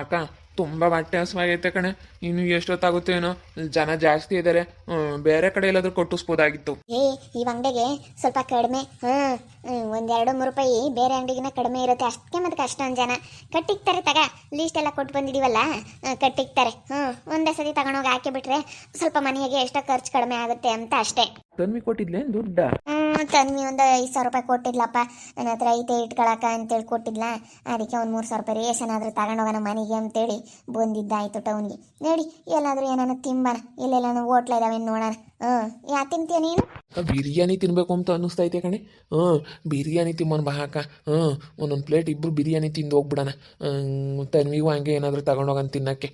ಅಕ್ಕ ತುಂಬ ಹೊಟ್ಟೆ ಹಸುವಾಗೈತೆ ಕಣೆ. ಇನ್ನು ಎಷ್ಟೊತ್ತಾಗುತ್ತೆ ಏನೋ. ಜನ ಜಾಸ್ತಿ ಇದ್ದಾರೆ. ಬೇರೆ ಕಡೆ ಎಲ್ಲಾದ್ರೂ ಕೊಟ್ಟಿಸ್ಬೋದಾಗಿತ್ತು. ಏ ಈ ಅಂಗಡಿಗೆ ಸ್ವಲ್ಪ ಕಡಿಮೆ, ಒಂದೆರಡು ಮೂರು ರೂಪಾಯಿ ಬೇರೆ ಅಂಗಡಿಗಿನ ಕಡಿಮೆ ಇರುತ್ತೆ ಅಷ್ಟೇ. ಮತ್ತೆ ಅಷ್ಟೊಂದು ಜನ ಕಟ್ಟಿಕ್ತಾರೆ. ಲೀಸ್ಟ್ ಎಲ್ಲ ಕೊಟ್ಟು ಬಂದಿದೀವಲ್ಲ, ಕಟ್ಟಿಕ್ತಾರೆ. ಒಂದೇ ಸತಿ ತಗೊಂಡೋಗಿ ಹಾಕಿ ಬಿಟ್ರೆ ಸ್ವಲ್ಪ ಮನೆಗೆ ಎಷ್ಟೋ ಖರ್ಚು ಕಡಿಮೆ ಆಗುತ್ತೆ ಅಂತ ಅಷ್ಟೇ. ತನ್ವಿ ಕೊಟ್ಟಿದ್ಲೇನು ದುಡ್ಡ? ತನ್ವಿ ಒಂದು 5,000 ರೂಪಾಯಿ ಕೊಟ್ಟಿದ್ಲಪ್ಪ. ನನ್ನ ಹತ್ರ ಐತೆ ಇಟ್ಕೊಳಕ ಅಂತೇಳಿ ಕೊಟ್ಟಿದ್ಲ. ಅದಕ್ಕೆ ಒಂದು 3,000 ರೂಪಾಯಿ ರೇಷನ್ ಆದ್ರೂ ತಗೊಂಡೋಗೋಣ ಮನೆಗೆ ಅಂತೇಳಿ ಬಂದಿದ್ದಾಯ್ತು ಟೌನ್ಗೆ. ನೋಡಿ ಎಲ್ಲಾದ್ರೂ ಏನಾನ ತಿಂಬಾನ, ಇಲ್ಲೆಲ್ಲ ಹೋಟ್ಲ ಇದಾವೆ ನೋಡೋಣ. ಯಾ ತಿಂತೀಯ ನೀನು? ಬಿರಿಯಾನಿ ತಿನ್ಬೇಕು ಅಂತ ಅನ್ನಿಸ್ತೈತೆ ಕಣೆ. ಬಿರಿಯಾನಿ ತಿಮ್ಮನ್ ಬಾ ಅಕ್ಕ. ಒಂದೊಂದು ಪ್ಲೇಟ್ ಇಬ್ರು ಬಿರಿಯಾನಿ ತಿಂದು ಹೋಗ್ಬಿಡೋಣ. ತನ್ವಿಗೂ ಹಂಗೆ ಏನಾದರೂ ತಗೊಂಡೋಗಣ ತಿನ್ನಕ್ಕೆ.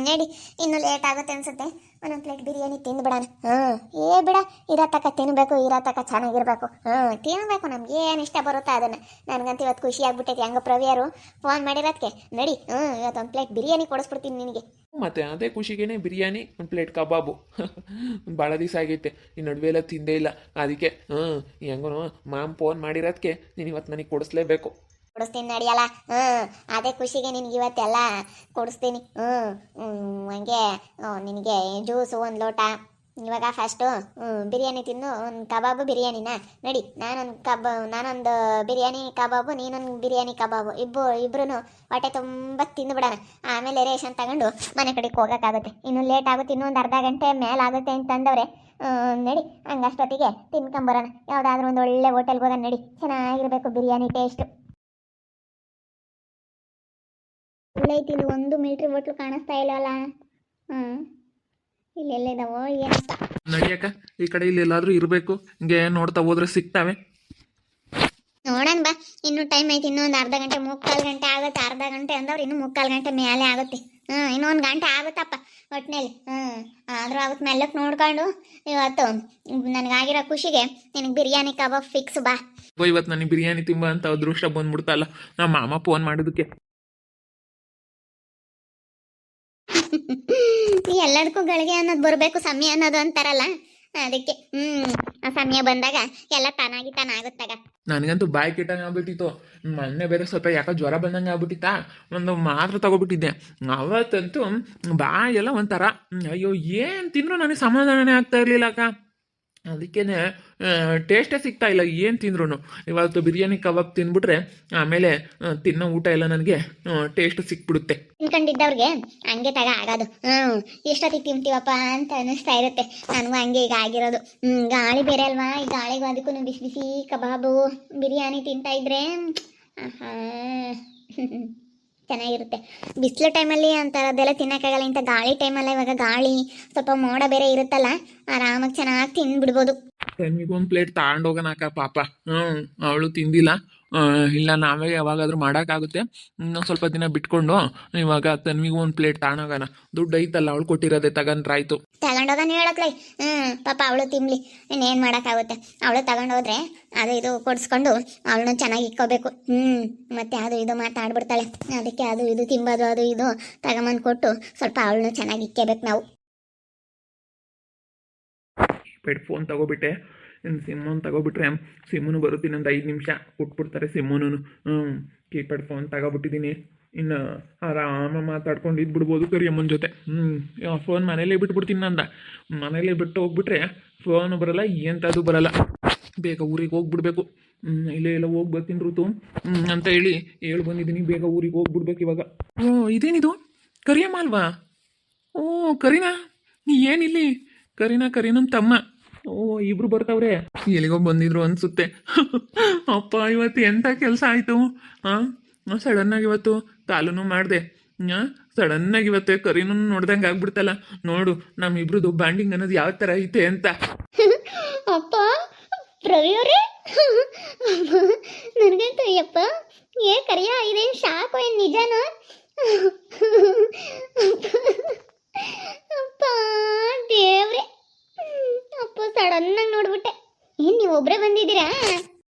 ನಡಿ, ಇನ್ನು ಲೇಟ್ ಆಗುತ್ತೆ ಅನ್ಸುತ್ತೆ. ಒಂದೊಂದು ಪ್ಲೇಟ್ ಬಿರಿಯಾನಿ ತಿಂದ್ಬಿಡೋಣ. ಏ ಬಿಡ, ಇರೋ ತಕ್ಕ ತಿನ್ಬೇಕು, ಇರೋ ತಕ್ಕ ಚೆನ್ನಾಗಿರ್ಬೇಕು. ತಿನ್ಬೇಕು, ನಮ್ಗೆ ಏನು ಇಷ್ಟ ಬರುತ್ತೋ ಅದನ್ನು. ನನಗಂತೂ ಇವತ್ತು ಖುಷಿ ಆಗ್ಬಿಟ್ಟೈತಿ. ಹೆಂಗ ಪ್ರವಿಯರು ಫೋನ್ ಮಾಡಿರೋದಕ್ಕೆ. ನಡಿ, ಇವತ್ತು ಒಂದು ಪ್ಲೇಟ್ ಬಿರಿಯಾನಿ ಕೊಡಿಸ್ಬಿಡ್ತೀನಿ ನಿನಗೆ. ಮತ್ತೆ ಅದೇ ಖುಷಿಗೇನೆ ಬಿರಿಯಾನಿ, ಒಂದು ಪ್ಲೇಟ್ ಕಬಾಬು. ಭಾಳ ದಿವಸ ಆಗೈತೆ ಈ ನಡುವೆ ಎಲ್ಲ ತಿಂದೇ ಇಲ್ಲ. ಅದಕ್ಕೆ ಹೆಂಗೂ ಮಾಮ್ ಫೋನ್ ಮಾಡಿರೋದಕ್ಕೆ ನೀನು ಇವತ್ತು ನನಗೆ ಕೊಡಿಸ್ಲೇಬೇಕು. ಕೊಡಿಸ್ತೀನಿ ನಡಿಯಲ್ಲ. ಅದೇ ಖುಷಿಗೆ ನಿನಗೆ ಇವತ್ತೆಲ್ಲ ಕೊಡಿಸ್ತೀನಿ. ಹಂಗೆ ನಿನಗೆ ಜ್ಯೂಸು ಒಂದು ಲೋಟ. ಇವಾಗ ಫಸ್ಟು ಬಿರಿಯಾನಿ ತಿನ್ನು. ಒಂದು ಕಬಾಬು ಬಿರಿಯಾನಿನ. ನಡಿ, ನಾನೊಂದು ಬಿರಿಯಾನಿ ಕಬಾಬು, ನೀನೊಂದು ಬಿರಿಯಾನಿ ಕಬಾಬು, ಇಬ್ರು ಹೊಟ್ಟೆ ತುಂಬ ತಿಂದುಬಿಡೋಣ. ಆಮೇಲೆ ರೇಷನ್ ತಗೊಂಡು ಮನೆ ಕಡೆಗೆ ಹೋಗೋಕ್ಕಾಗುತ್ತೆ. ಇನ್ನು ಲೇಟ್ ಆಗುತ್ತೆ, ಇನ್ನೊಂದು ಅರ್ಧ ಗಂಟೆ ಮೇಲಾಗುತ್ತೆ ಅಂತಂದವ್ರೆ. ನಡಿ, ಹಂಗಷ್ಟೊತ್ತಿಗೆ ತಿನ್ಕೊಂಬರೋಣ. ಯಾವುದಾದ್ರೂ ಒಂದು ಒಳ್ಳೆ ಹೋಟೆಲ್ಗೆ ಹೋಗೋಣ. ನಡಿ, ಚೆನ್ನಾಗಿರಬೇಕು ಬಿರಿಯಾನಿ ಟೇಸ್ಟು. ಇಲ್ಲೈತಿ, ಇದು 1 ಮೀಟ್ರ್ ಹೋಟ್ಲು ಕಾಣಿಸ್ತಾ ಇಲ್ಲವಲ್ಲ. ಇಲ್ಲೆಲ್ಲಿದಾವೋ ಏನಪ್ಪ. ನಡಿಯಕ್ಕ, ಈ ಕಡೆ ಇಲ್ಲಿ ಎಲ್ಲಾದ್ರೂ ಇರಬೇಕು. ಹಿಂಗೆ ನೋಡ್ತಾ ಹೋದ್ರೆ ಸಿಗ್ತಾವೆ. ನೋಡೋಣ ಬಾ, ಇನ್ನೂ ಟೈಮ್ ಐತಿ. ಇನ್ನೊಂದು ಅರ್ಧ ಗಂಟೆ, 3/4 ಗಂಟೆ ಆಗುತ್ತೆ. ಅರ್ಧ ಗಂಟೆ ಅಂದವ್ರು ಇನ್ನೂ 3/4 ಗಂಟೆ ಮೇಲೆ ಆಗುತ್ತೆ. ಇನ್ನೂ 1 ಗಂಟೆ ಆಗುತ್ತಪ್ಪ ಒಟ್ಟಿನಲ್ಲಿ. ಆದರೂ ಆಗುತ್ತೆ. ಮೆಲ್ಲಕ್ಕೆ ನೋಡ್ಕೊಂಡು ಇವತ್ತು ನನಗಾಗಿರೋ ಖುಷಿಗೆ ನಿನಗೆ ಬಿರಿಯಾನಿ ಕಬಾಬ್ ಫಿಕ್ಸ್ ಬಾ. ಇವತ್ತು ನನಗೆ ಬಿರಿಯಾನಿ ತಿಂಬ ಅಂತ ಅದೃಷ್ಟ ಬಂದ್ಬಿಡ್ತಲ್ಲ ನಮ್ಮ ಮಾಮ ಫೋನ್ ಮಾಡಿದಕ್ಕೆ. ಎಲ್ಲದಕ್ಕೂ ಗಳಿಗೆ ಅನ್ನೋದು ಬರಬೇಕು, ಸಮಯ ಅನ್ನೋದು ಅಂತಾರಲ್ಲ. ಅದಕ್ಕೆ ಆ ಸಮಯ ಬಂದಾಗ ಎಲ್ಲ ತಾನಾಗುತ್ತಾಗ. ನನಗಂತೂ ಬಾಯಿ ಕೆಟ್ಟಂಗೆ ಆಗ್ಬಿಟ್ಟಿತ್ತು. ಮೊನ್ನೆ ಬೇರೆ ಸ್ವಲ್ಪ ಯಾಕೋ ಜ್ವರ ಬಂದಂಗೆ ಆಗ್ಬಿಟ್ಟಿತ್ತಾ. ಒಂದು ಮಾತ್ರ ತಗೋಬಿಟ್ಟಿದ್ದೆ. ಅವತ್ತಂತೂ ಬಾಯಿ ಎಲ್ಲ ಒಂಥರ, ಅಯ್ಯೋ ಏನು ತಿಂದ್ರು ನನಗೆ ಸಮಾಧಾನನೇ ಆಗ್ತಾ ಇರಲಿಲ್ಲ ಅಕ್ಕ. ಅದಕ್ಕೇನೆ ಟೇಸ್ಟೇ ಸಿಗ್ತಾ ಇಲ್ಲ ಏನು ತಿಂದ್ರು. ಇವತ್ತು ಬಿರಿಯಾನಿ ಕಬಾಬ್ ತಿಂದ್ಬಿಟ್ರೆ ಆಮೇಲೆ ತಿನ್ನೋ ಊಟ ಎಲ್ಲ ನನಗೆ ಟೇಸ್ಟ್ ಸಿಕ್ಬಿಡುತ್ತೆ. ತಿನ್ಕೊಂಡಿದ್ದವ್ರಿಗೆ ಹಂಗೆ ಆಗೋದು. ಎಷ್ಟೊತ್ತಿಗೆ ತಿಂತೀವಪ್ಪ ಅಂತ ಅನ್ನಿಸ್ತಾ ಇರುತ್ತೆ. ನನಗೂ ಹಂಗೆ ಈಗ ಆಗಿರೋದು. ಗಾಳಿ ಬೇರೆ ಅಲ್ವಾ, ಈ ಗಾಳಿಗೂ ಅದಕ್ಕೂ ಬಿಸಿ ಬಿಸಿ ಕಬಾಬು ಬಿರಿಯಾನಿ ತಿಂತಾ ಇದ್ರೆ ಚೆನ್ನಾಗಿರುತ್ತೆ. ಬಿಸಿಲು ಟೈಮಲ್ಲಿ ಅಂಥದ್ದೆಲ್ಲ ತಿನ್ನೋಕ್ಕಾಗಲ್ಲ. ಇಂಥ ಗಾಳಿ ಟೈಮಲ್ಲ, ಇವಾಗ ಗಾಳಿ ಸ್ವಲ್ಪ ಮೋಡ ಬೇರೆ ಇರುತ್ತಲ್ಲ, ಆರಾಮಾಗಿ ಚೆನ್ನಾಗಿ ತಿಂದ್ಬಿಡ್ಬೋದು. ತನ್ವಿಗೊಂದು ಪ್ಲೇಟ್ ತಗೊಂಡೋಗೋಣ ಅಕ್ಕ ಪಾಪ. ಅವಳು ತಿಂದಿಲ್ಲ. ಇಲ್ಲ ನಾವೇ ಯಾವಾಗಾದ್ರೂ ಮಾಡೋಕ್ಕಾಗುತ್ತೆ. ಇನ್ನೊಂದು ಸ್ವಲ್ಪ ದಿನ ಬಿಟ್ಕೊಂಡು ಇವಾಗ ತನ್ವಿಗೂ ಒಂದು ಪ್ಲೇಟ್ ತಗೊಂಡೋಗೋಣ. ದುಡ್ಡು ಐತಲ್ಲ, ಅವಳು ಕೊಟ್ಟಿರೋದೆ ತಗೊಂಡ್ರಾಯ್ತು. ತಗೊಂಡೋಗನ ಹೇಳಕ್ಲೈ. ಪಾಪ ಅವಳು ತಿನ್ಲಿ, ಇನ್ನೇನು ಮಾಡೋಕ್ಕಾಗುತ್ತೆ. ಅವಳು ತಗೊಂಡೋದ್ರೆ ಅದು ಇದು ಕೊಡಿಸ್ಕೊಂಡು ಅವಳನ್ನ ಚೆನ್ನಾಗಿ ಇಕ್ಕೋಬೇಕು. ಮತ್ತೆ ಅದು ಇದು ಮಾತಾಡ್ಬಿಡ್ತಾಳೆ. ಅದಕ್ಕೆ ಅದು ಇದು ತಿಂಬೋದು, ಅದು ಇದು ತಗೊಂಬಂದು ಕೊಟ್ಟು ಸ್ವಲ್ಪ ಅವಳನ್ನ ಚೆನ್ನಾಗಿ ಇಕ್ಕೋಬೇಕು ನಾವು. ಪೆಡ್ ಫೋನ್ ತಗೋಬಿಟ್ಟೆ. ಇನ್ನು ಸಿಮ್ಮನ್ನು ತಗೋಬಿಟ್ರೆ ಸಿಮ್ಮನು ಬರುತ್ತೀನಿ, ಒಂದು 5 ನಿಮಿಷ ಕೊಟ್ಬಿಡ್ತಾರೆ ಸಿಮ್ಮನು. Keypad phone ತಗೋಬಿಟ್ಟಿದ್ದೀನಿ. ಇನ್ನು ಆರಾಮ ಮಾತಾಡ್ಕೊಂಡು ಇದ್ಬಿಡ್ಬೋದು ಕರಿಯಮ್ಮನ ಜೊತೆ. ಫೋನ್ ಮನೇಲೇ ಬಿಟ್ಬಿಡ್ತೀನಿ ನಂದ. ಮನೇಲೇ ಬಿಟ್ಟು ಹೋಗ್ಬಿಟ್ರೆ ಫೋನು ಬರಲ್ಲ, ಎಂಥದ್ದು ಬರಲ್ಲ. ಬೇಗ ಊರಿಗೆ ಹೋಗ್ಬಿಡ್ಬೇಕು. ಇಲ್ಲೇ ಎಲ್ಲ ಹೋಗಿ ಬರ್ತೀನಿ ಋತು ಅಂತ ಹೇಳಿ ಬಂದಿದ್ದೀನಿ. ಬೇಗ ಊರಿಗೆ ಹೋಗ್ಬಿಡ್ಬೇಕು ಇವಾಗ. ಇದೇನಿದು ಕರಿಯಮ್ಮ ಅಲ್ವಾ? ಕರೀನಾ, ಏನಿಲ್ಲಿ? ಕರೀನಮ್ ತಮ್ಮ. ಇಬ್ರು ಬರ್ತಾವ್ರೆ. ಎಲ್ಲಿಗೋ ಬಂದಿದ್ರು ಅನ್ಸುತ್ತೆ. ಅಪ್ಪ ಇವತ್ತು ಎಂಥ ಕೆಲಸ ಆಯಿತು. ಸಡನ್ನಾಗಿ ಇವತ್ತು ಕಾಲೂ ಮಾಡಿದೆ. ಸಡನ್ನಾಗಿ ಇವತ್ತು ಕರೀನೂ ನೋಡ್ದಂಗೆ ಆಗ್ಬಿಡ್ತಲ್ಲ. ನೋಡು ನಮ್ಮಿಬ್ರದ್ದು ಬಾಂಡಿಂಗ್ ಅನ್ನೋದು ಯಾವ ಥರ ಐತೆ ಅಂತ. ಅಪ್ಪ ಪ್ರವಿಯವರೇ, ನನಗಂತೂ ಅಯ್ಯಪ್ಪ ಕರಿಯ ಇದೇನು ಶಾಕು, ಏನು ನಿಜನಾ? ಅಪ್ಪ ದೇವ್ರೆ, ಅಪ್ಪ ಸಡನ್ನಾಗಿ ನೋಡ್ಬಿಟ್ಟೆ. ಏನು ನೀವು ಒಬ್ಬರೇ ಬಂದಿದ್ದೀರಾ?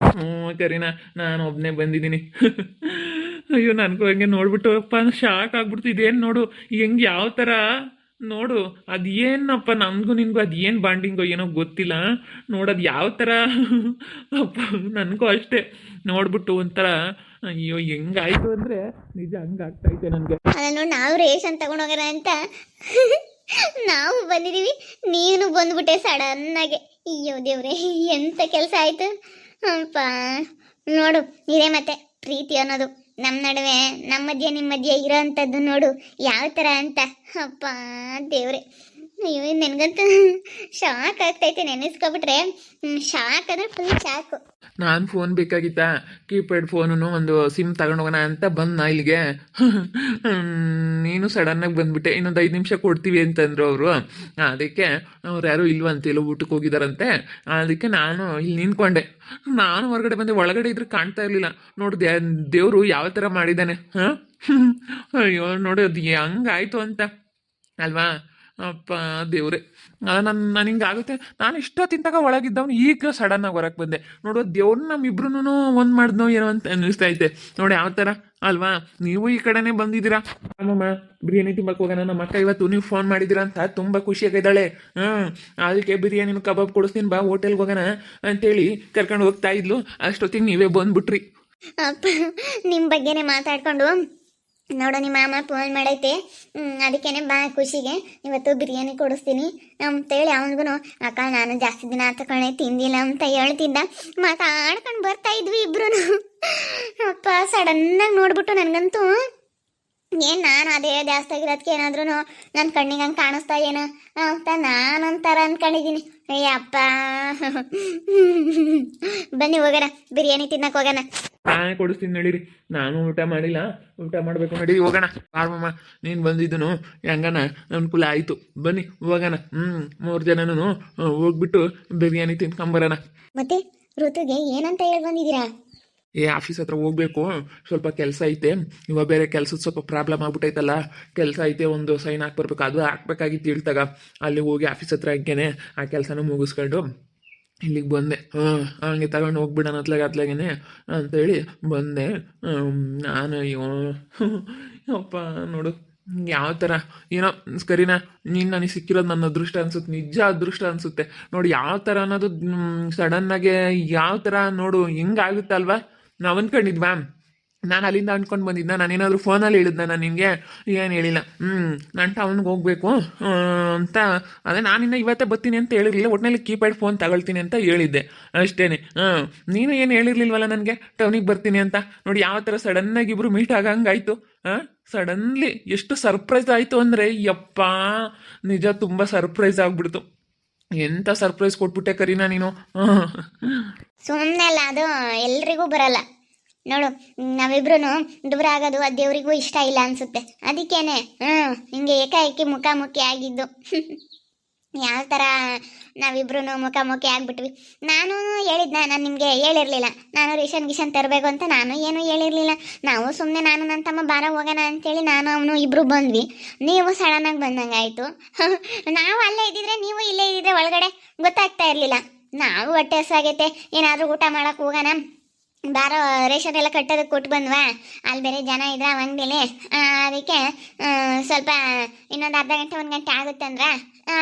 ಕರೀನಾ, ನಾನು ಒಬ್ಬನೇ ಬಂದಿದ್ದೀನಿ. ಅಯ್ಯೋ ನನಗೂ ಹಂಗೆ ನೋಡ್ಬಿಟ್ಟು ಅಪ್ಪ ಶಾಕ್ ಆಗ್ಬಿಡ್ತು. ಇದೇನು ನೋಡು ಹೆಂಗೆ ಯಾವ ಥರ ನೋಡು. ಅದೇನಪ್ಪ ನಮಗೂ ನಿನಗೂ ಅದೇನು ಬಾಂಡಿಂಗೋ ಏನೋ ಗೊತ್ತಿಲ್ಲ. ನೋಡೋದು ಯಾವ ಥರ ಅಪ್ಪ ನನಗೂ ಅಷ್ಟೇ ನೋಡ್ಬಿಟ್ಟು ಒಂಥರ ಅಯ್ಯೋ ಹೆಂಗಾಯ್ತು ಅಂದರೆ ನಿಜ ಹಂಗಾಗ್ತೈತೆ ನನಗೆ. ಅಲ್ಲ ನೋಡಿ, ನಾವು ರೇಷನ್ ತಗೊಂಡೋಗೋಣ ಅಂತ ನಾವು ಬಂದಿದ್ದೀವಿ, ನೀನು ಬಂದ್ಬಿಟ್ಟೆ ಸಡನ್ನಾಗೆ. ಅಯ್ಯೋ ದೇವ್ರೆ, ಎಂಥ ಕೆಲಸ ಆಯ್ತು ಅಪ್ಪ. ನೋಡು, ಇದೇ ಮತ್ತೆ ಪ್ರೀತಿ ಅನ್ನೋದು ನಮ್ಮ ನಡುವೆ, ನಮ್ಮ ಮಧ್ಯೆ ನಿಮ್ಮ ಮಧ್ಯೆ ಇರೋ ಅಂಥದ್ದು ನೋಡು ಯಾವ ಥರ ಅಂತ. ಅಪ್ಪ ದೇವ್ರೆ, ಅಯ್ಯೋ ನನಗಂತೂ ಶಾಕ್ ಆಗ್ತೈತೆ ನೆನೆಸ್ಕೊಬಿಟ್ರೆ. ಶಾಕ್ ಅಂದರೆ ಫುಲ್ ಶಾಕು. ನಾನು ಫೋನ್ ಬೇಕಾಗಿತ್ತಾ, ಕೀಪ್ಯಾಡ್ ಫೋನು ಒಂದು ಸಿಮ್ ತಗೊಂಡೋಗೋಣ ಅಂತ ಬಂದ ಇಲ್ಲಿಗೆ. ನೀನು ಸಡನ್ನಾಗಿ ಬಂದುಬಿಟ್ಟೆ. ಇನ್ನೊಂದು 5 ನಿಮಿಷ ಕೊಡ್ತೀವಿ ಅಂತಂದರು ಅವರು. ಅದಕ್ಕೆ ಅವ್ರು ಯಾರೂ ಇಲ್ವಂತೆಲ್ಲ ಊಟಕ್ಕೆ ಹೋಗಿದಾರಂತೆ. ಅದಕ್ಕೆ ನಾನು ಇಲ್ಲಿ ನಿಂತ್ಕೊಂಡೆ. ನಾನು ಹೊರಗಡೆ ಬಂದೆ, ಒಳಗಡೆ ಇದ್ರೆ ಕಾಣ್ತಾ ಇರಲಿಲ್ಲ. ನೋಡು ದೇವರು ಯಾವ ಥರ ಮಾಡಿದ್ದಾನೆ. ಹಾಂ, ಅಯ್ಯೋ ನೋಡಿ ಅದು ಹೆಂಗಾಯ್ತು ಅಂತ ಅಲ್ವಾ. ಅಪ್ಪ ದೇವ್ರೆ, ನಾನು ಹಿಂಗಾಗುತ್ತೆ. ನಾನು ಇಷ್ಟೊತ್ತಿಂತಾಗ ಒಳಗಿದ್ದವನು ಈಗ ಸಡನ್ನಾಗಿ ಹೊರಗೆ ಬಂದೆ. ನೋಡು ದೇವ್ರನ್ನ ನಮ್ಮಿಬ್ರು ಒಂದು ಮಾಡಿದ್ನೋ ಏನೋ ಅಂತ ಅನ್ನಿಸ್ತೈತೆ. ನೋಡಿ ಯಾವ ಥರ ಅಲ್ವಾ. ನೀವು ಈ ಕಡೆನೇ ಬಂದಿದ್ದೀರಾ. ಅಮ್ಮಮ್ಮ ಬಿರಿಯಾನಿ ತಿಂಬಕ್ಕೆ ಹೋಗೋಣ, ನಮ್ಮ ಅಕ್ಕ ಇವತ್ತು ನೀವು ಫೋನ್ ಮಾಡಿದ್ದೀರಾ ಅಂತ ತುಂಬ ಖುಷಿಯಾಗಿದ್ದಾಳೆ. ಅದಕ್ಕೆ ಬಿರಿಯಾನಿನ ಕಬಾಬ್ ಕೊಡಿಸ್ತೀನಿ ಬಾ ಹೋಟೆಲ್ಗೆ ಹೋಗೋಣ ಅಂತೇಳಿ ಕರ್ಕೊಂಡು ಹೋಗ್ತಾ ಇದ್ಲು. ಅಷ್ಟೊತ್ತಿಗೆ ನೀವೇ ಬಂದ್ಬಿಟ್ರಿ. ಅಪ್ಪ ನಿಮ್ಮ ಬಗ್ಗೆನೇ ಮಾತಾಡ್ಕೊಂಡು ನೋಡು, ನಿಮ್ಮ ಮಾಮ ಫೋನ್ ಮಾಡೈತೆ, ಅದಕ್ಕೇನೆ ಬಾ ಖುಷಿಗೆ ಇವತ್ತು ಬಿರಿಯಾನಿ ಕೊಡಿಸ್ತೀನಿ ಅಂತೇಳಿ ಅವನಿಗೂ ಅಕ್ಕ ನಾನು ಜಾಸ್ತಿ ದಿನ ಆತ ಕಣೆ ತಿಂದಿಲ್ಲ ಅಂತ ಹೇಳ್ತಿದ್ದ. ಮಾತಾಡ್ಕೊಂಡು ಬರ್ತಾ ಇದ್ವಿ ಇಬ್ರು. ಅಪ್ಪ ಸಡನ್ನಾಗಿ ನೋಡ್ಬಿಟ್ಟು ನನಗಂತೂ ಏನು ನಾನು ಅದೇ ಜಾಸ್ತಿ ಆಗಿರೋದಕ್ಕೆ ಏನಾದ್ರೂ ನನ್ನ ಕಣ್ಣಿಗೆ ಹಂಗೆ ಕಾಣಿಸ್ತಾ ಏನೋ ಅಂತ ನಾನೊಂಥರ ಅಂದ್ಕೊಂಡಿದ್ದೀನಿ. ಅಯ್ಯಪ್ಪ ಬನ್ನಿ ಹೋಗೋಣ, ಬಿರಿಯಾನಿ ತಿನ್ನಕ್ಕೆ ಹೋಗೋಣ. ನಾನೇ ಕೊಡಿಸ್ತೀನಿ ನಡೀರಿ. ನಾನು ಊಟ ಮಾಡಿಲ್ಲ, ಊಟ ಮಾಡಬೇಕು ನಡೀರಿ ಹೋಗೋಣ. ಪಾರ್ಮಮ್ಮ ನೀನು ಬಂದಿದ್ದನು ಹೆಂಗನ ಅನುಕೂಲ ಆಯಿತು. ಬನ್ನಿ ಹೋಗೋಣ. 3 ಜನನೂ ಹೋಗ್ಬಿಟ್ಟು ಬಿರಿಯಾನಿ ತಿನ್ಕೊಂಬರೋಣ. ಮತ್ತೆ ಋತುಗೆ ಏನಂತ ಹೇಳಿ ಬಂದಿದ್ದೀರಾ? ಆಫೀಸ್ ಹತ್ರ ಹೋಗ್ಬೇಕು, ಸ್ವಲ್ಪ ಕೆಲಸ ಐತೆ. ಇವಾಗ ಬೇರೆ ಕೆಲಸದ ಸ್ವಲ್ಪ ಪ್ರಾಬ್ಲಮ್ ಆಗ್ಬಿಟ್ಟೈತಲ್ಲ, ಕೆಲಸ ಐತೆ, ಒಂದು ಸೈನ್ ಹಾಕ್ಬರ್ಬೇಕು, ಅದು ಹಾಕ್ಬೇಕಾಗಿತ್ತು ಇಳ್ತಾಗ. ಅಲ್ಲಿ ಹೋಗಿ ಆಫೀಸ್ ಹತ್ರ ಹಂಗೇನೆ ಆ ಕೆಲಸನೂ ಮುಗಿಸ್ಕೊಂಡು ಇಲ್ಲಿಗೆ ಬಂದೆ. ಹಂಗೆ ತಗೊಂಡು ಹೋಗ್ಬಿಡೋಣ ಅತ್ಲಾಗೇನೆ ಅಂತೇಳಿ ಬಂದೆ. ನಾನು ಅಯ್ಯೋ ಅಪ್ಪ ನೋಡು ಯಾವ ಥರ ಏನೋ ಕರೀನಾ, ನೀನು ನನಗೆ ಸಿಕ್ಕಿರೋದು ನನ್ನ ಅದೃಷ್ಟ ಅನ್ಸುತ್ತೆ, ನಿಜ ಅದೃಷ್ಟ ಅನಿಸುತ್ತೆ. ನೋಡಿ ಯಾವ ಥರ ಅನ್ನೋದು ಸಡನ್ನಾಗೆ ಯಾವ ಥರ ನೋಡು ಹೆಂಗಾಗುತ್ತೆ ಅಲ್ವಾ. ನಾವು ಅಂದ್ಕೊಂಡಿದ್ವಾ, ನಾನು ಅಲ್ಲಿಂದ ಅಂದ್ಕೊಂಡು ಬಂದಿದ್ದ, ನಾನೇನಾದರೂ ಫೋನಲ್ಲಿ ಹೇಳಿದ್ನ ನಾನು ನಿನಗೆ? ಏನು ಹೇಳಿಲ್ಲ. ನಾನು ಟೌನ್ಗೆ ಹೋಗಬೇಕು ಅಂತ ಅದೇ ನಾನಿನ್ನ ಇವತ್ತೇ ಬರ್ತೀನಿ ಅಂತ ಹೇಳಿರಲಿಲ್ಲ. ಒಟ್ಟಿನಲ್ಲಿ ಕೀಪ್ಯಾಡ್ ಫೋನ್ ತಗೊಳ್ತೀನಿ ಅಂತ ಹೇಳಿದ್ದೆ ಅಷ್ಟೇ. ನೀನು ಏನು ಹೇಳಿರ್ಲಿಲ್ವಲ್ಲ ನನಗೆ ಟೌನಿಗೆ ಬರ್ತೀನಿ ಅಂತ. ನೋಡಿ ಯಾವ ಥರ ಸಡನ್ನಾಗಿ ಇಬ್ಬರು ಮೀಟ್ ಆಗಂಗಾಯ್ತು. ಸಡನ್ಲಿ ಎಷ್ಟು ಸರ್ಪ್ರೈಸ್ ಆಯಿತು ಅಂದರೆ ಯಪ್ಪ, ನಿಜ ತುಂಬ ಸರ್ಪ್ರೈಸ್ ಆಗ್ಬಿಡ್ತು. ಎಂಥ ಸರ್ಪ್ರೈಸ್ ಕೊಟ್ಬಿಟ್ಟೆ ಕರೀನಾ ನೀನು. ಸುಮ್ಮನೆ ಅಲ್ಲ, ಅದು ಎಲ್ರಿಗೂ ಬರಲ್ಲ ನೋಡು. ನಾವಿಬ್ರು ದೂರ ಆಗೋದು ಅದು ದೇವರಿಗೂ ಇಷ್ಟ ಇಲ್ಲ ಅನ್ಸುತ್ತೆ. ಅದಕ್ಕೇನೆ ಹಿಂಗೆ ಏಕಾಏಕಿ ಮುಖಾಮುಖಿ ಆಗಿದ್ದು. ಯಾವ ಥರ ನಾವಿಬ್ರು ಮುಖಾಮುಖಿ ಆಗ್ಬಿಟ್ವಿ. ನಾನು ಹೇಳಿದ್ನ, ನಾನು ನಿಮಗೆ ಹೇಳಿರಲಿಲ್ಲ ನಾನು ರೇಷನ್ ತರಬೇಕು ಅಂತ. ನಾನು ಏನೂ ಹೇಳಿರಲಿಲ್ಲ. ನಾವು ಸುಮ್ಮನೆ ನಾನು ನನ್ನ ತಮ್ಮ ಬಾರ ಹೋಗೋಣ ಅಂತೇಳಿ ನಾನು ಅವನು ಇಬ್ಬರು ಬಂದ್ವಿ. ನೀವು ಸಡನ್ನಾಗಿ ಬಂದಂಗಾಯಿತು. ನಾವು ಅಲ್ಲೇ ಇದ್ದಿದ್ರೆ ನೀವು ಇಲ್ಲೇ ಇದ್ದಿದ್ರೆ ಒಳಗಡೆ ಗೊತ್ತಾಗ್ತಾ ಇರಲಿಲ್ಲ. ನಾವು ಹೊಟ್ಟೆ ಹಸ್ವಾಗೈತೆ, ಏನಾದರೂ ಊಟ ಮಾಡೋಕೆ ಹೋಗೋಣ ಬಾರೋ, ರೇಷನ್ ಎಲ್ಲ ಕಟ್ಟೋದಕ್ಕೆ ಕೊಟ್ಟು ಬಂದ್ವಾ. ಅಲ್ಲಿ ಬೇರೆ ಜನ ಇದ್ರೆ ಅಂಗಡಿಲಿ, ಅದಕ್ಕೆ ಸ್ವಲ್ಪ ಇನ್ನೊಂದು ಅರ್ಧ ಗಂಟೆ 1 ಗಂಟೆ ಆಗುತ್ತೆ ಅಂದ್ರೆ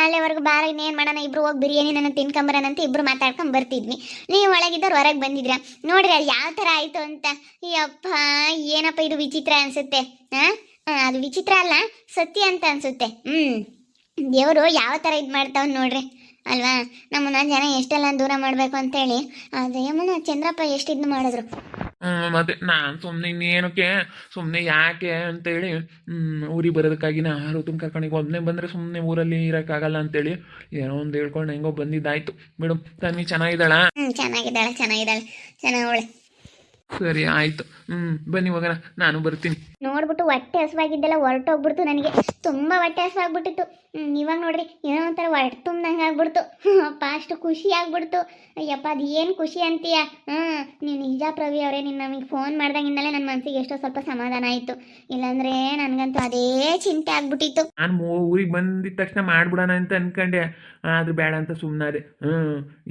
ಅಲ್ಲಿವರೆಗೂ ಬಾರ ಇನ್ನೇನು ಮಾಡೋಣ, ಇಬ್ರು ಹೋಗಿ ಬಿರಿಯಾನಿ ನನ್ನ ತಿನ್ಕೊಂಬರೋಣ ಅಂತ ಇಬ್ರು ಮಾತಾಡ್ಕೊಂಡು ಬರ್ತಿದ್ವಿ. ನೀವು ಒಳಗಿದ್ದವ್ರು ಹೊರಗೆ ಬಂದಿದ್ರ. ನೋಡ್ರಿ ಅದು ಯಾವ ಥರ ಆಯಿತು ಅಂತ. ಯಪ್ಪ ಏನಪ್ಪ ಇದು ವಿಚಿತ್ರ ಅನಿಸುತ್ತೆ. ಅದು ವಿಚಿತ್ರ ಅಲ್ಲ, ಸತ್ಯ ಅಂತ ಅನಿಸುತ್ತೆ. ದೇವರು ಯಾವ ಥರ ಇದು ಮಾಡ್ತಾವ್ ನೋಡ್ರಿ ಅಲ್ವಾ. ನಮ್ಮನ್ನ ಜನ ಎಷ್ಟೆಲ್ಲ ದೂರ ಮಾಡಬೇಕು ಅಂತೇಳಿ ಅದೇಮನ ಚಂದ್ರಪ್ಪ ಎಷ್ಟು ಇದು ಮಾಡಿದ್ರು. ಮತ್ತೆ ನಾನು ಸುಮ್ಮನೆ ಇನ್ನೇನಕ್ಕೆ, ಸುಮ್ಮನೆ ಯಾಕೆ ಅಂತೇಳಿ ಊರಿಗೆ ಬರೋದಕ್ಕಾಗಿ ನಾ ಋತುನ್ ಕರ್ಕೊಂಡು ಒಬ್ಬನೇ ಬಂದರೆ ಸುಮ್ಮನೆ ಊರಲ್ಲಿ ಇರೋಕ್ಕಾಗಲ್ಲ ಅಂತೇಳಿ ಏನೋ ಒಂದು ಹೇಳ್ಕೊಂಡು ಹೆಂಗೋ ಬಂದಿದ್ದಾಯ್ತು ಬಿಡು. ತನ್ನಿ ಚೆನ್ನಾಗಿದ್ದಾಳ? ಚೆನ್ನಾಗಿದ್ದಾಳೆ ಚೆನ್ನಾಗವಳೆ. ಸರಿ ಆಯಿತು, ಬನ್ನಿ ಹೋಗೋಣ, ನಾನು ಬರ್ತೀನಿ. ನೋಡ್ಬಿಟ್ಟು ಹೊಟ್ಟೆ ಹಸುವಾಗಿದ್ದೆಲ್ಲ ಹೊರಟೋಗ್ಬಿಡ್ತು. ನನಗೆ ತುಂಬ ಹೊಟ್ಟೆ ಹಸುವಾಗ್ಬಿಟ್ಟಿತ್ತು. ಇವಾಗ ನೋಡ್ರಿ ಏನೋ ಒಂಥರ ಹೊಟ್ಟೆ ತುಂಬ್ದಂಗೆ ಆಗ್ಬಿಡ್ತು. ಅಪ್ಪ ಅಷ್ಟು ಖುಷಿ ಆಗ್ಬಿಡ್ತು. ಅಯ್ಯಪ್ಪ ಅದು ಏನು ಖುಷಿ ಅಂತೀಯ. ನೀವು ನಿಜ ಪ್ರವಿ ಅವರೇ, ನೀನು ನಮಗೆ ಫೋನ್ ಮಾಡ್ದಂಗಿಂದಲೇ ನನ್ನ ಮನಸ್ಸಿಗೆ ಎಷ್ಟೋ ಸ್ವಲ್ಪ ಸಮಾಧಾನ ಆಯಿತು. ಇಲ್ಲಾಂದರೆ ನನಗಂತೂ ಅದೇ ಚಿಂತೆ ಆಗ್ಬಿಟ್ಟಿತ್ತು. ನಾನು ಊರಿಗೆ ಬಂದಿದ್ದ ತಕ್ಷಣ ಮಾಡ್ಬಿಡೋಣ ಅಂತ ಅನ್ಕೊಂಡೆ, ಆದ್ರೆ ಬೇಡ ಅಂತ ಸುಮ್ಮನಾದೆ.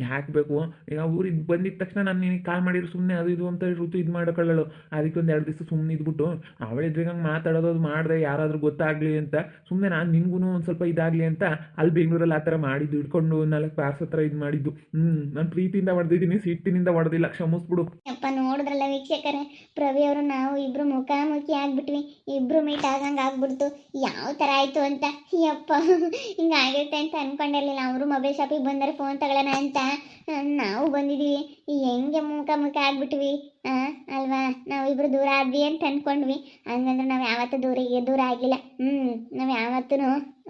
ಯಾಕೆ ಬೇಕು ಈಗ ಊರಿಗೆ ಬಂದಿದ್ದ ತಕ್ಷಣ ನಾನು ನಿನಗೆ ಕಾಲ್ ಮಾಡಿದ್ರು ಸುಮ್ಮನೆ ಅದು ಇದು ಅಂತ ಶ್ರುತಿ ಇದು ಮಾಡ್ಕೊಳ್ಳಳು. ಅದಕ್ಕೆ ಒಂದು 2 ದಿವಸ ಸುಮ್ಮನೆ ಇದ್ಬಿಟ್ಟು ಅವಳ ಎದುರಿಗೆ ಹಂಗೆ ಮಾತಾಡೋದು ಅದು ಮಾಡಿದೆ ಯಾರಾದರೂ ಗೊತ್ತಾಗಲಿ ಅಂತ ಸುಮ್ಮನೆ ನಾನು ನಿನ್ಗೂ ಒಂದು ಸ್ವಲ್ಪ ಇದಾಗಲಿ ಅಂತ ಅಲ್ಲಿ ಬೆಂಗಳೂರಲ್ಲಿ ಆ ಥರ ಮಾಡಿದ್ದು ಹಿಡ್ಕೊಂಡು 4 ಪಾರ್ಸ್ ಹತ್ರ ಇದು ಮಾಡಿದ್ದು. ನಾನು ಪ್ರೀತಿಯಿಂದ ಹೊಡೆದಿದ್ದೀನಿ, ಸಿಟ್ಟಿನಿಂದ ಹೊಡೆದಿಲ್ಲ, ಕ್ಷಮಿಸ್ಬಿಡು. ಅಪ್ಪ ನೋಡಿದ್ರಲ್ಲ ವೀಕ್ಷಕರೇ, ಪ್ರವಿ ಅವರು ನಾವು ಇಬ್ರು ಮುಖಾಮುಖಿ ಆಗ್ಬಿಟ್ವಿ, ಇಬ್ರು ಮೀಟ್ ಆಗಂಗೆ ಆಗ್ಬಿಡ್ತು. ಯಾವ ಥರ ಆಯಿತು ಅಂತ ಯಪ್ಪ ಹಿಂಗಾಗೈತೆ ಅಂತ ಅನ್ಕೊಂಡಿರ್ಲಿಲ್ಲ. ಅವರು ಮೊಬೈಲ್ ಶಾಪಿಗೆ ಬಂದರೆ ಫೋನ್ ತಗೊಳ್ಳೋಣ ಅಂತ ನಾವು ಬಂದಿದ್ದೀವಿ, ಹೆಂಗೆ ಮುಖಾಮುಖಿ ಆಗ್ಬಿಟ್ವಿ ಅಲ್ವಾ. ನಾವಿಬ್ರು ದೂರ ಆದ್ವಿ ಅಂತ ಅನ್ಕೊಂಡ್ವಿ, ಹಂಗಂದ್ರೆ ನಾವು ಯಾವತ್ತೂ ದೂರ ಆಗಿಲ್ಲ. ನಾವು ಯಾವತ್ತೂ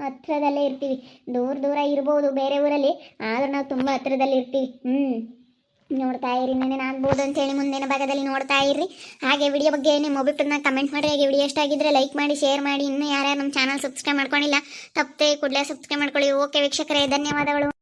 ಹತ್ರದಲ್ಲೇ ಇರ್ತೀವಿ. ದೂರ ಇರ್ಬೋದು ಬೇರೆ ಊರಲ್ಲಿ, ಆದರೂ ನಾವು ತುಂಬ ಹತ್ರದಲ್ಲಿ ಇರ್ತೀವಿ. ನೋಡ್ತಾ ಇರಿ, ಆಗ್ಬೋದು ಅಂತೇಳಿ ಮುಂದಿನ ಭಾಗದಲ್ಲಿ ನೋಡ್ತಾ ಇರ್ರಿ. ಹಾಗೆ ವಿಡಿಯೋ ಬಗ್ಗೆ ನಿಮ್ಮ ಒಬಿಟನ್ನ ಕಮೆಂಟ್ ಮಾಡಿ. ಹಾಗೆ ವಿಡಿಯೋ ಎಷ್ಟಾಗಿದ್ದರೆ ಲೈಕ್ ಮಾಡಿ, ಶೇರ್ ಮಾಡಿ. ಇನ್ನೂ ಯಾರ್ಯಾರು ನಮ್ಮ ಚಾನಲ್ ಸಬ್ಸ್ಕ್ರೈಬ್ ಮಾಡ್ಕೊಂಡಿಲ್ಲ ತಪ್ಪದೆ ಕೂಡಲೇ ಸಬ್ಸ್ಕ್ರೈಬ್ ಮಾಡ್ಕೊಳ್ಳಿ. ಓಕೆ ವೀಕ್ಷಕರೇ, ಧನ್ಯವಾದಗಳು.